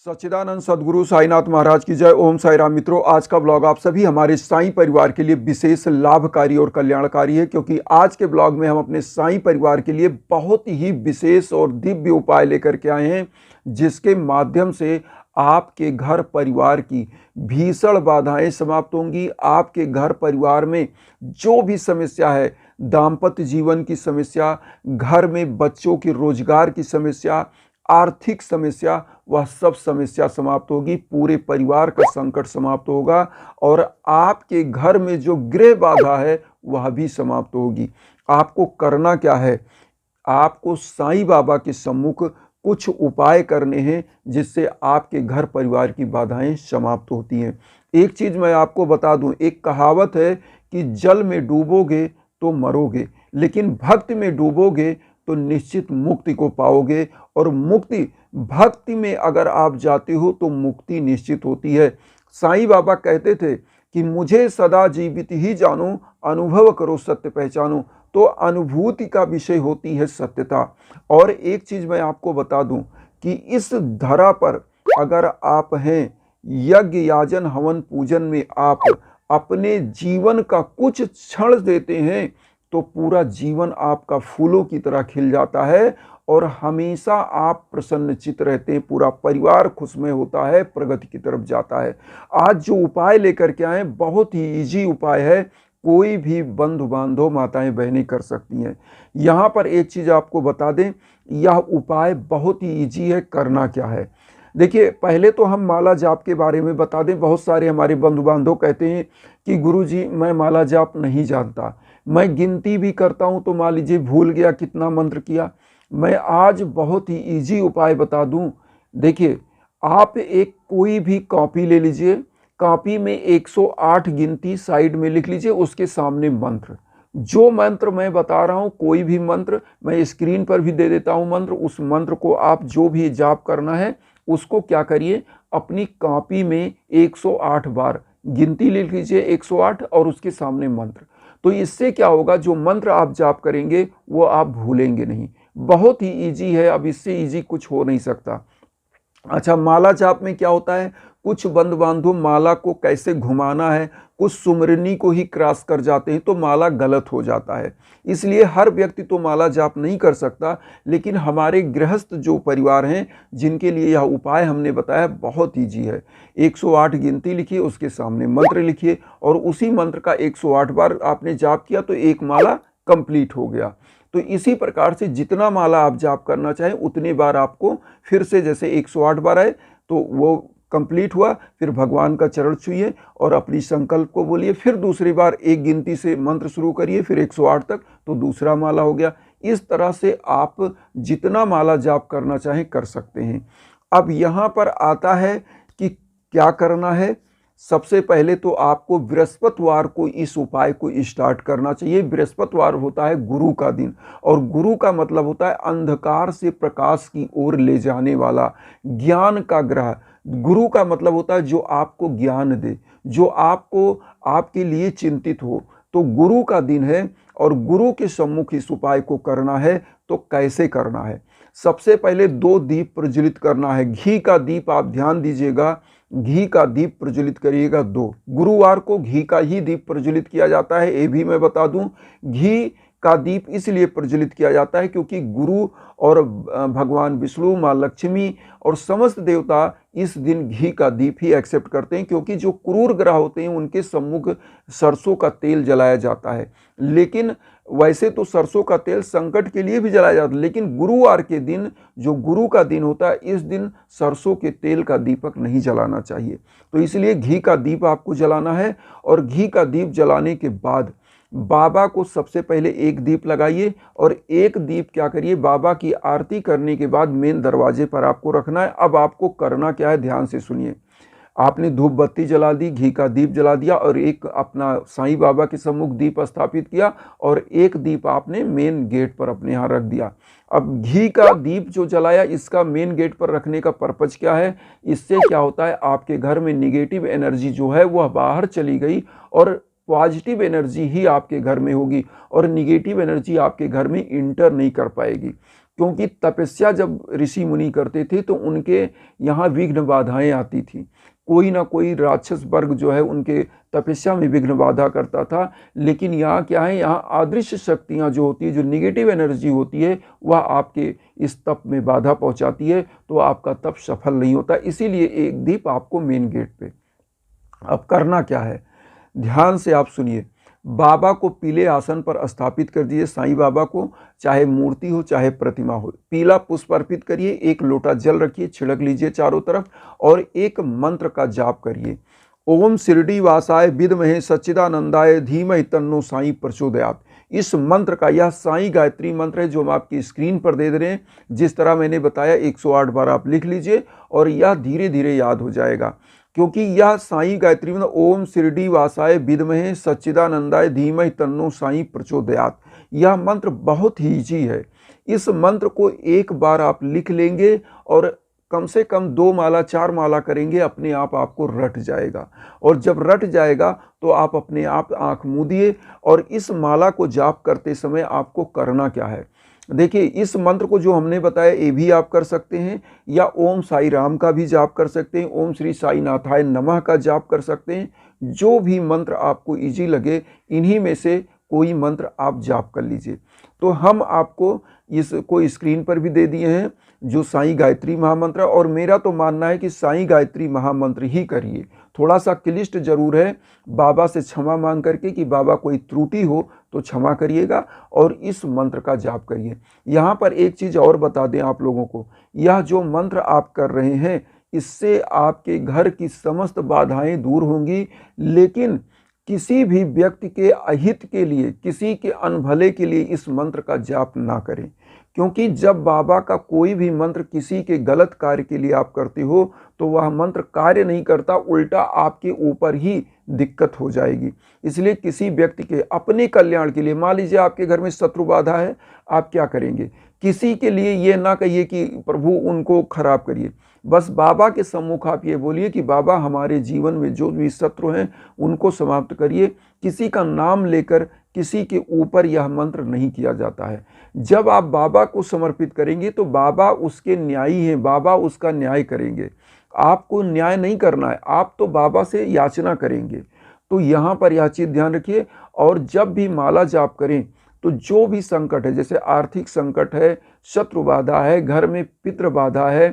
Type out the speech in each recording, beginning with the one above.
सच्चिदानंद सदगुरु साईनाथ महाराज की जय। ओम साई राम। मित्रों, आज का ब्लॉग आप सभी हमारे साईं परिवार के लिए विशेष लाभकारी और कल्याणकारी है, क्योंकि आज के ब्लॉग में हम अपने साईं परिवार के लिए बहुत ही विशेष और दिव्य उपाय लेकर के आए हैं, जिसके माध्यम से आपके घर परिवार की भीषण बाधाएं समाप्त होंगी। आपके घर परिवार में जो भी समस्या है, दाम्पत्य जीवन की समस्या, घर में बच्चों की रोजगार की समस्या, आर्थिक समस्या, वह सब समस्या समाप्त होगी। पूरे परिवार का संकट समाप्त होगा और आपके घर में जो गृह बाधा है वह भी समाप्त होगी। आपको करना क्या है? आपको साईं बाबा के सम्मुख कुछ उपाय करने हैं, जिससे आपके घर परिवार की बाधाएं समाप्त होती हैं। एक चीज मैं आपको बता दूं, एक कहावत है कि जल में डूबोगे तो मरोगे, लेकिन भक्ति में डूबोगे तो निश्चित मुक्ति को पाओगे। और मुक्ति, भक्ति में अगर आप जाते हो तो मुक्ति निश्चित होती है। साईं बाबा कहते थे कि मुझे सदा जीवित ही जानो, अनुभव करो सत्य पहचानो। तो अनुभूति का विषय होती है सत्यता। और एक चीज मैं आपको बता दूं कि इस धरा पर अगर आप हैं, यज्ञ याजन हवन पूजन में आप अपने जीवन का कुछ क्षण देते हैं, तो पूरा जीवन आपका फूलों की तरह खिल जाता है और हमेशा आप प्रसन्नचित रहते हैं। पूरा परिवार खुशमय होता है, प्रगति की तरफ जाता है। आज जो उपाय लेकर के आए, बहुत ही इजी उपाय है, कोई भी बंधु बांधव माताएं बहनें कर सकती हैं। यहाँ पर एक चीज आपको बता दें, यह उपाय बहुत ही इजी है। करना क्या है? देखिए, पहले तो हम माला जाप के बारे में बता दें। बहुत सारे हमारे बंधु बांधव कहते हैं कि गुरुजी मैं माला जाप नहीं जानता, मैं गिनती भी करता हूं तो मान लीजिए भूल गया कितना मंत्र किया। मैं आज बहुत ही इजी उपाय बता दूं। देखिए, आप एक कोई भी कॉपी ले लीजिए, कॉपी में 108 गिनती साइड में लिख लीजिए, उसके सामने मंत्र। जो मंत्र मैं बता रहा हूं, कोई भी मंत्र, मैं स्क्रीन पर भी दे देता हूं मंत्र। उस मंत्र को आप जो भी जाप करना है उसको क्या करिए, अपनी कॉपी में 108 बार गिनती लिख लीजिए, 108, और उसके सामने मंत्र। तो इससे क्या होगा, जो मंत्र आप जाप करेंगे वो आप भूलेंगे नहीं। बहुत ही इजी है, अब इससे इजी कुछ हो नहीं सकता। अच्छा, माला जाप में क्या होता है, कुछ बंधु बांधव माला को कैसे घुमाना है, कुछ सुमरनी को ही क्रॉस कर जाते हैं तो माला गलत हो जाता है। इसलिए हर व्यक्ति तो माला जाप नहीं कर सकता, लेकिन हमारे गृहस्थ जो परिवार हैं जिनके लिए यह उपाय हमने बताया बहुत ईजी है। 108 गिनती लिखिए, उसके सामने मंत्र लिखिए और उसी मंत्र का 108 बार आपने जाप किया तो एक माला कंप्लीट हो गया। तो इसी प्रकार से जितना माला आप जाप करना चाहें उतने बार आपको फिर से, जैसे 108 बार आए तो वो कंप्लीट हुआ, फिर भगवान का चरण छूइए और अपनी संकल्प को बोलिए। फिर दूसरी बार एक गिनती से मंत्र शुरू करिए, फिर 108 तक, तो दूसरा माला हो गया। इस तरह से आप जितना माला जाप करना चाहें कर सकते हैं। अब यहाँ पर आता है कि क्या करना है। सबसे पहले तो आपको बृहस्पतिवार को इस उपाय को स्टार्ट करना चाहिए। बृहस्पतिवार होता है गुरु का दिन, और गुरु का मतलब होता है अंधकार से प्रकाश की ओर ले जाने वाला, ज्ञान का ग्रह। गुरु का मतलब होता है जो आपको ज्ञान दे, जो आपको आपके लिए चिंतित हो। तो गुरु का दिन है और गुरु के सम्मुख इस उपाय को करना है। तो कैसे करना है? सबसे पहले 2 दीप प्रज्वलित करना है। घी का दीप, आप ध्यान दीजिएगा, घी का दीप प्रज्वलित करिएगा 2। गुरुवार को घी का ही दीप प्रज्वलित किया जाता है, ये भी मैं बता दूं। घी का दीप इसलिए प्रज्वलित किया जाता है क्योंकि गुरु और भगवान विष्णु, माँ लक्ष्मी और समस्त देवता इस दिन घी का दीप ही एक्सेप्ट करते हैं, क्योंकि जो क्रूर ग्रह होते हैं उनके सम्मुख सरसों का तेल जलाया जाता है। लेकिन वैसे तो सरसों का तेल संकट के लिए भी जलाया जाता है, लेकिन गुरुवार के दिन, जो गुरु का दिन होता है, इस दिन सरसों के तेल का दीपक नहीं जलाना चाहिए। तो इसलिए घी का दीप आपको जलाना है। और घी का दीप जलाने के बाद बाबा को सबसे पहले एक दीप लगाइए, और एक दीप क्या करिए, बाबा की आरती करने के बाद मेन दरवाजे पर आपको रखना है। अब आपको करना क्या है, ध्यान से सुनिए। आपने धूप बत्ती जला दी, घी का दीप जला दिया और एक अपना साईं बाबा के सम्मुख दीप स्थापित किया, और एक दीप आपने मेन गेट पर अपने यहाँ रख दिया। अब घी का दीप जो जलाया, इसका मेन गेट पर रखने का पर्पज क्या है? इससे क्या होता है, आपके घर में निगेटिव एनर्जी जो है वह बाहर चली गई और पॉजिटिव एनर्जी ही आपके घर में होगी, और निगेटिव एनर्जी आपके घर में इंटर नहीं कर पाएगी। क्योंकि तपस्या जब ऋषि मुनि करते थे तो उनके यहाँ विघ्न बाधाएं आती थी। कोई ना कोई राक्षस वर्ग जो है उनके तपस्या में विघ्न बाधा करता था। लेकिन यहाँ क्या है, यहाँ अदृश्य शक्तियाँ जो होती है, जो निगेटिव एनर्जी होती है, वह आपके इस तप में बाधा पहुँचाती है, तो आपका तप सफल नहीं होता। इसीलिए एक दीप आपको मेन गेट पे। अब करना क्या है, ध्यान से आप सुनिए। बाबा को पीले आसन पर स्थापित कर दीजिए, साईं बाबा को, चाहे मूर्ति हो चाहे प्रतिमा हो। पीला पुष्प अर्पित करिए, एक लोटा जल रखिए, छिड़क लीजिए चारों तरफ और एक मंत्र का जाप करिए। ओम शिरडी वासाय विद्महे सच्चिदानंदाय धीमहि तन्नो साईं प्रचोदयात्। इस मंत्र का, यह साईं गायत्री मंत्र है जो हम आपकी स्क्रीन पर दे रहे हैं। जिस तरह मैंने बताया 108 बार आप लिख लीजिए और यह धीरे धीरे याद हो जाएगा, क्योंकि यह साईं गायत्री मंत्र ओम शिरडी वासाय विद्महे सच्चिदानंदाय धीमहि तन्नो साईं प्रचोदयात्, यह मंत्र बहुत ही ईजी है। इस मंत्र को एक बार आप लिख लेंगे और कम से कम 2 माला 4 माला करेंगे, अपने आप आपको रट जाएगा। और जब रट जाएगा तो आप अपने आप आंख मूंदिए और इस माला को जाप करते समय आपको करना क्या है, देखिए इस मंत्र को जो हमने बताया ये भी आप कर सकते हैं, या ओम साई राम का भी जाप कर सकते हैं, ओम श्री साई नाथाय नमः का जाप कर सकते हैं। जो भी मंत्र आपको इजी लगे इन्हीं में से कोई मंत्र आप जाप कर लीजिए। तो हम आपको इसको स्क्रीन पर भी दे दिए हैं जो साईं गायत्री महामंत्र, और मेरा तो मानना है कि साईं गायत्री महामंत्र ही करिए। थोड़ा सा क्लिष्ट जरूर है, बाबा से क्षमा मांग करके कि बाबा कोई त्रुटि हो तो क्षमा करिएगा और इस मंत्र का जाप करिए। यहाँ पर एक चीज़ और बता दें आप लोगों को, यह जो मंत्र आप कर रहे हैं इससे आपके घर की समस्त बाधाएं दूर होंगी। लेकिन किसी भी व्यक्ति के अहित के लिए, किसी के अनभले के लिए इस मंत्र का जाप ना करें, क्योंकि जब बाबा का कोई भी मंत्र किसी के गलत कार्य के लिए आप करते हो तो वह मंत्र कार्य नहीं करता, उल्टा आपके ऊपर ही दिक्कत हो जाएगी। इसलिए किसी व्यक्ति के अपने कल्याण के लिए, मान लीजिए आपके घर में शत्रु बाधा है, आप क्या करेंगे, किसी के लिए ये ना कहिए कि प्रभु उनको खराब करिए, बस बाबा के सम्मुख आप ये बोलिए कि बाबा हमारे जीवन में जो भी शत्रु हैं उनको समाप्त करिए। किसी का नाम लेकर किसी के ऊपर यह मंत्र नहीं किया जाता है। जब आप बाबा को समर्पित करेंगे तो बाबा उसके न्यायी हैं, बाबा उसका न्याय करेंगे। आपको न्याय नहीं करना है, आप तो बाबा से याचना करेंगे। तो यहाँ पर यह चीज़ ध्यान रखिए। और जब भी माला जाप करें तो जो भी संकट है, जैसे आर्थिक संकट है, शत्रु बाधा है, घर में पितृ बाधा है,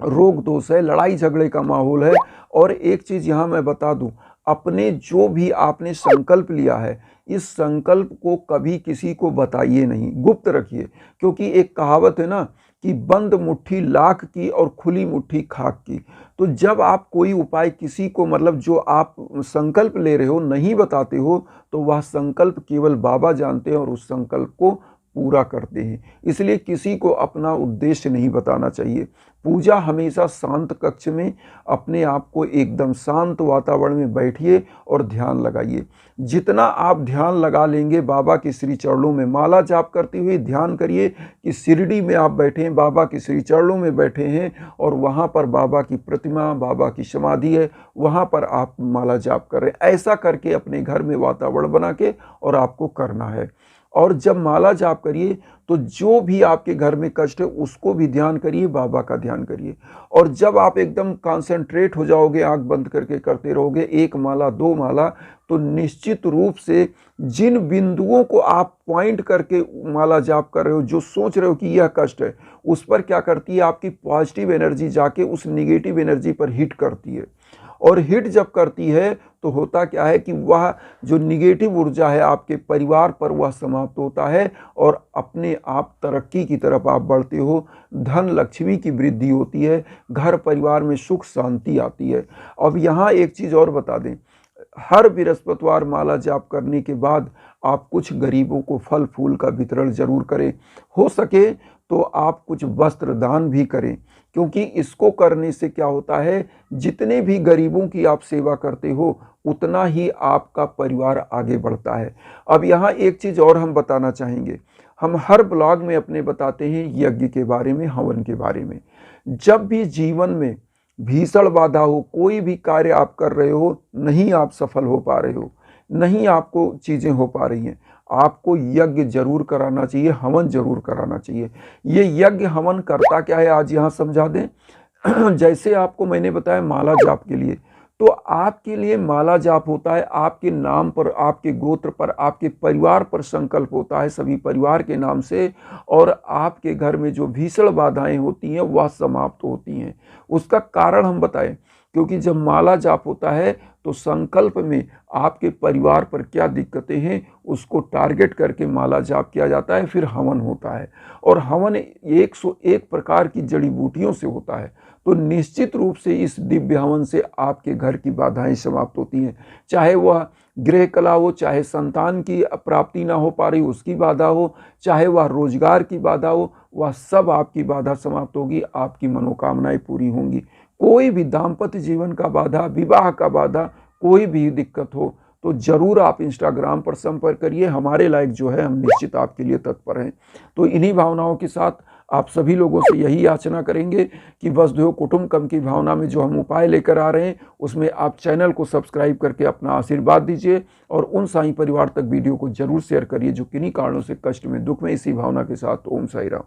रोग दोष है, लड़ाई झगड़े का माहौल है, और एक चीज़ यहाँ मैं बता दूं, अपने जो भी आपने संकल्प लिया है इस संकल्प को कभी किसी को बताइए नहीं, गुप्त रखिए। क्योंकि एक कहावत है ना कि बंद मुट्ठी लाख की और खुली मुट्ठी खाक की। तो जब आप कोई उपाय किसी को, मतलब जो आप संकल्प ले रहे हो, नहीं बताते हो तो वह संकल्प केवल बाबा जानते हैं और उस संकल्प को पूरा करते हैं। इसलिए किसी को अपना उद्देश्य नहीं बताना चाहिए। पूजा हमेशा शांत कक्ष में अपने आप को एकदम शांत वातावरण में बैठिए और ध्यान लगाइए। जितना आप ध्यान लगा लेंगे, बाबा के श्री चरणों में माला जाप करते हुए ध्यान करिए कि शिरडी में आप बैठे हैं, बाबा के श्री चरणों में बैठे हैं और वहाँ पर बाबा की प्रतिमा, बाबा की समाधि है, वहाँ पर आप माला जाप कर रहे हैं। ऐसा करके अपने घर में वातावरण बना के और आपको करना है। और जब माला जाप करिए तो जो भी आपके घर में कष्ट है उसको भी ध्यान करिए, बाबा का ध्यान करिए। और जब आप एकदम कंसंट्रेट हो जाओगे, आंख बंद करके करते रहोगे 1 माला 2 माला, तो निश्चित रूप से जिन बिंदुओं को आप पॉइंट करके माला जाप कर रहे हो, जो सोच रहे हो कि यह कष्ट है, उस पर क्या करती है, आपकी पॉजिटिव एनर्जी जाके उस निगेटिव एनर्जी पर हिट करती है। और हिट जब करती है तो होता क्या है कि वह जो निगेटिव ऊर्जा है आपके परिवार पर वह समाप्त होता है और अपने आप तरक्की की तरफ आप बढ़ते हो। धन लक्ष्मी की वृद्धि होती है, घर परिवार में सुख शांति आती है। अब यहाँ एक चीज़ और बता दें, हर बृहस्पतिवार माला जाप करने के बाद आप कुछ गरीबों को फल फूल का वितरण जरूर करें। हो सके तो आप कुछ वस्त्र दान भी करें, क्योंकि इसको करने से क्या होता है, जितने भी गरीबों की आप सेवा करते हो उतना ही आपका परिवार आगे बढ़ता है। अब यहाँ एक चीज़ और हम बताना चाहेंगे, हम हर ब्लॉग में अपने बताते हैं यज्ञ के बारे में, हवन के बारे में। जब भी जीवन में भीषण बाधा हो, कोई भी कार्य आप कर रहे हो, नहीं आप सफल हो पा रहे हो, नहीं आपको चीज़ें हो पा रही हैं, आपको यज्ञ जरूर कराना चाहिए, हवन जरूर कराना चाहिए। ये यज्ञ हवन करता क्या है आज यहाँ समझा दें। जैसे आपको मैंने बताया माला जाप के लिए, तो आपके लिए माला जाप होता है आपके नाम पर, आपके गोत्र पर, आपके परिवार पर संकल्प होता है सभी परिवार के नाम से, और आपके घर में जो भीषण बाधाएं होती हैं वह समाप्त होती हैं। उसका कारण हम बताएं, क्योंकि जब माला जाप होता है तो संकल्प में आपके परिवार पर क्या दिक्कतें हैं उसको टारगेट करके माला जाप किया जाता है, फिर हवन होता है। और हवन 101 प्रकार की जड़ी बूटियों से होता है, तो निश्चित रूप से इस दिव्य हवन से आपके घर की बाधाएं समाप्त होती हैं। चाहे वह गृह कला हो, चाहे संतान की प्राप्ति ना हो पा रही उसकी बाधा हो, चाहे वह रोजगार की बाधा हो, वह सब आपकी बाधा समाप्त होगी, आपकी मनोकामनाएं पूरी होंगी। कोई भी दाम्पत्य जीवन का बाधा, विवाह का बाधा, कोई भी दिक्कत हो तो जरूर आप इंस्टाग्राम पर संपर्क करिए। हमारे लायक जो है हम निश्चित आपके लिए तत्पर हैं। तो इन्हीं भावनाओं के साथ आप सभी लोगों से यही याचना करेंगे कि वसुधैव कुटुंबकम की भावना में जो हम उपाय लेकर आ रहे हैं उसमें आप चैनल को सब्सक्राइब करके अपना आशीर्वाद दीजिए, और उन साईं परिवार तक वीडियो को जरूर शेयर करिए जो किन्हीं कारणों से कष्ट में, दुख में। इसी भावना के साथ ओम साई राम।